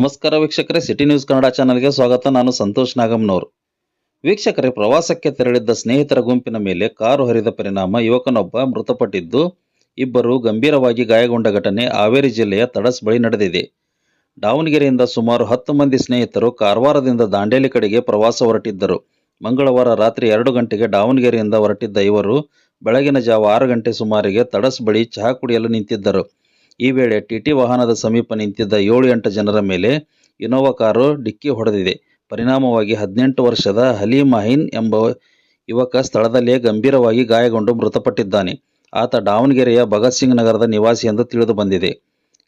ನಮಸ್ಕಾರ ವೀಕ್ಷಕರೇ, city news Kannada ಚಾನಲ್ಗೆ ಸ್ವಾಗತ. ನಾನು ಸಂತೋಷ್ ನಾಗಮ್ನವರು. ವೀಕ್ಷಕರೇ, ಪ್ರವಾಸಕ್ಕೆ ತೆರಳಿದ್ದ ಸ್ನೇಹಿತರ ಗುಂಪಿನ ಮೇಲೆ ಕಾರು ಹರಿದ ಪರಿಣಾಮ ಯುವಕನೊಬ್ಬ ಮೃತಪಟ್ಟಿದ್ದು, ಇಬ್ಬರು ಗಂಭೀರವಾಗಿ ಗಾಯಗೊಂಡ ಘಟನೆ ಹಾವೇರಿ ಜಿಲ್ಲೆಯ ತಡಸ್ ಬಳಿ ನಡೆದಿದೆ. ದಾವಣಗೆರೆಯಿಂದ ಸುಮಾರು 10 ಮಂದಿ ಸ್ನೇಹಿತರು ಕಾರವಾರದಿಂದ ದಾಂಡೇಲಿ ಕಡೆಗೆ ಪ್ರವಾಸ ಹೊರಟಿದ್ದರು. ಮಂಗಳವಾರ ರಾತ್ರಿ 2 ಗಂಟೆಗೆ ದಾವಣಗೆರೆಯಿಂದ ಹೊರಟಿದ್ದ ಇವರು ಬೆಳಗಿನ ಜಾವ 6 ಗಂಟೆ ಸುಮಾರಿಗೆ ತಡಸ್ ಬಳಿ ಚಹಾ ಕುಡಿಯಲು ನಿಂತಿದ್ದರು. ಈ ವೇಳೆ ಟಿಟಿ ವಾಹನದ ಸಮೀಪ ನಿಂತಿದ್ದ 7-8 ಜನರ ಮೇಲೆ ಇನೋವಾ ಕಾರು ಡಿಕ್ಕಿ ಹೊಡೆದಿದೆ. ಪರಿಣಾಮವಾಗಿ 18 ವರ್ಷದ ಹಲೀಂ ಮಾಹಿನ್ ಎಂಬ ಯುವಕ ಸ್ಥಳದಲ್ಲೇ ಗಂಭೀರವಾಗಿ ಗಾಯಗೊಂಡು ಮೃತಪಟ್ಟಿದ್ದಾನೆ. ಆತ ದಾವಣಗೆರೆಯ ಭಗತ್ ಸಿಂಗ್ ನಗರದ ನಿವಾಸಿ ಎಂದು ತಿಳಿದು ಬಂದಿದೆ.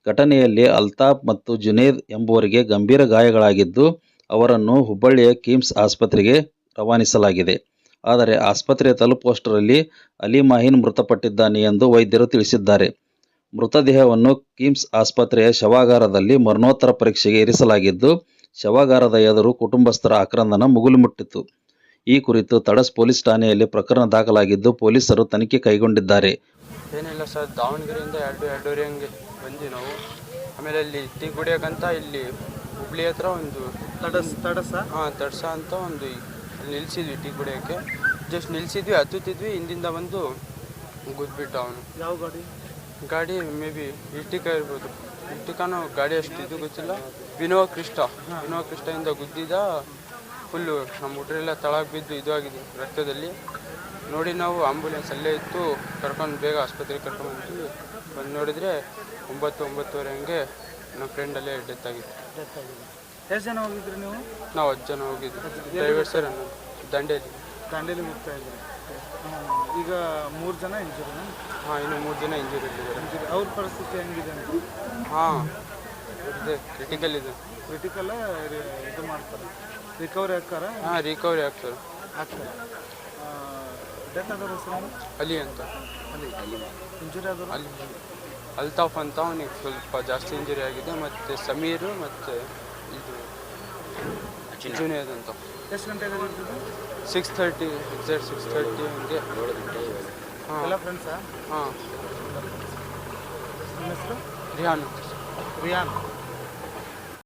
ಘಟನೆಯಲ್ಲಿ ಅಲ್ತಾಫ್ ಮತ್ತು ಜುನೇದ್ ಎಂಬುವರಿಗೆ ಗಂಭೀರ ಗಾಯಗಳಾಗಿದ್ದು, ಅವರನ್ನು ಹುಬ್ಬಳ್ಳಿಯ ಕಿಮ್ಸ್ ಆಸ್ಪತ್ರೆಗೆ ರವಾನಿಸಲಾಗಿದೆ. ಆದರೆ ಆಸ್ಪತ್ರೆ ತಲುಪುವಷ್ಟರಲ್ಲಿ ಹಲೀಂ ಮಾಹಿನ್ ಮೃತಪಟ್ಟಿದ್ದಾನೆ ಎಂದು ವೈದ್ಯರು ತಿಳಿಸಿದ್ದಾರೆ. ಮೃತದೇಹವನ್ನು ಕಿಮ್ಸ್ ಆಸ್ಪತ್ರೆಯ ಶವಾಗಾರದಲ್ಲಿ ಮರಣೋತ್ತರ ಪರೀಕ್ಷೆಗೆ ಇರಿಸಲಾಗಿದ್ದು, ಶವಾಗಾರದ ಎದುರು ಕುಟುಂಬಸ್ಥರ ಆಕ್ರಂದನ ಮುಗಿಲು ಮುಟ್ಟಿತು. ಈ ಕುರಿತು ತಡಸ್ ಪೊಲೀಸ್ ಠಾಣೆಯಲ್ಲಿ ಪ್ರಕರಣ ದಾಖಲಾಗಿದ್ದು, ಪೊಲೀಸರು ತನಿಖೆ ಕೈಗೊಂಡಿದ್ದಾರೆ. ಏನಿಲ್ಲ ಸರ್, ದಾವಣಗೆರೆಯಿಂದ 2-2:30 ಹಂಗೆ ಬಂದ್ವಿ ನಾವು. ಆಮೇಲೆ ಅಲ್ಲಿ ಟೀ ಕುಡಿಯೋಕ್ಕಂತ ಇಲ್ಲಿ ಹುಬ್ಳಿ ಹತ್ರ ಒಂದು ತಡಸ ಅಂತ ಒಂದು ನಿಲ್ಸಿದ್ವಿ ಟೀ ಕುಡಿಯೋಕ್ಕೆ. ಜಸ್ಟ್ ನಿಲ್ಸಿದ್ವಿ, ಹತ್ತುತ್ತಿದ್ವಿ, ಹಿಂದಿಂದ ಬಂದು ಗುದ್ಬಿಟ್ಟು ಅವನು. ಯಾವ ಗಾಡಿ ಮೇ ಬಿ ಇರ್ಟಿಕಾ ಇರ್ಬೋದು. ಇರ್ಟಿಕಾನು ಗಾಡಿ ಅಷ್ಟು ಇದು ಗೊತ್ತಿಲ್ಲ. ವಿನೋವಾ ಕ್ರಿಸ್ಟಾಯಿಂದ ಗುದ್ದಿದ. ಫುಲ್ಲು ನಮ್ಮ ಹುಡುಗರೆಲ್ಲ ತಳಗೆ ಬಿದ್ದು ಇದು ಆಗಿದೆ ರಕ್ತದಲ್ಲಿ. ನೋಡಿ ನಾವು ಆಂಬುಲೆನ್ಸ್ ಅಲ್ಲೇ ಇತ್ತು, ಕರ್ಕೊಂಡು ಬೇಗ ಆಸ್ಪತ್ರೆಗೆ ಕರ್ಕೊಂಡ್ಬಂದ್ವಿ. ಬಂದು ನೋಡಿದರೆ 9-9:30 ಹಂಗೆ ನಮ್ಮ ಫ್ರೆಂಡಲ್ಲೇ ಡೆತ್ ಆಗಿತ್ತು. ಎಷ್ಟು ಜನ ಹೋಗಿದ್ರಿ ನೀವು? ನಾವು 10 ಜನ ಹೋಗಿದ್ವಿ. ಡ್ರೈವರ್ ಸರ್ ದಾಂಡೇಲಿ ಹೋಗ್ತಾ ಇದ್ರಿ. ಈಗ 3 ಜನ ಇಂಜುರಿ? ಹಾಂ, ಇನ್ನು 3 ಜನ ಇಂಜುರಿ ಇದ್ದಾರೆ. ಅವ್ರ ಪರಿಸ್ಥಿತಿ ಹೆಂಗಿದೆ ಅಂತ? ಹಾಂ, ಕ್ರಿಟಿಕಲ್ ಇದೆ. ಕ್ರಿಟಿಕಲ್ಲ ಇದು ಮಾಡ್ತಾರೆ, ರಿಕವರಿ ಆಗ್ತಾರೆ? ಹಾಂ, ರಿಕವರಿ ಆಗ್ತಾರೆ. ಡೆತ್ ಆದವ್ರ ಹೆಸರು ಅಲಿ ಅಂತ. ಇಂಜುರಿ ಆದವರು ಅಲ್ತಾಫ್ ಅಂತ, ಅವನಿಗೆ ಸ್ವಲ್ಪ ಜಾಸ್ತಿ ಇಂಜುರಿ ಆಗಿದೆ. ಮತ್ತು ಸಮೀರು ಮತ್ತು ಇದು ಜುನೇದ್ ಅಂತ. ಎಷ್ಟು ಗಂಟೆಗೆ ಬರ್ತಿದ್ದು? 6:30 ಎಕ್ಸಾಕ್ಟ್ 6:30 ಹಂಗೆ. ಹಾಂ, ಎಲ್ಲ ಫ್ರೆಂಡ್ಸಾ? ಹಾಂ. ನಿಮ್ಮ ಹೆಸರು? ರಿಯಾನ್.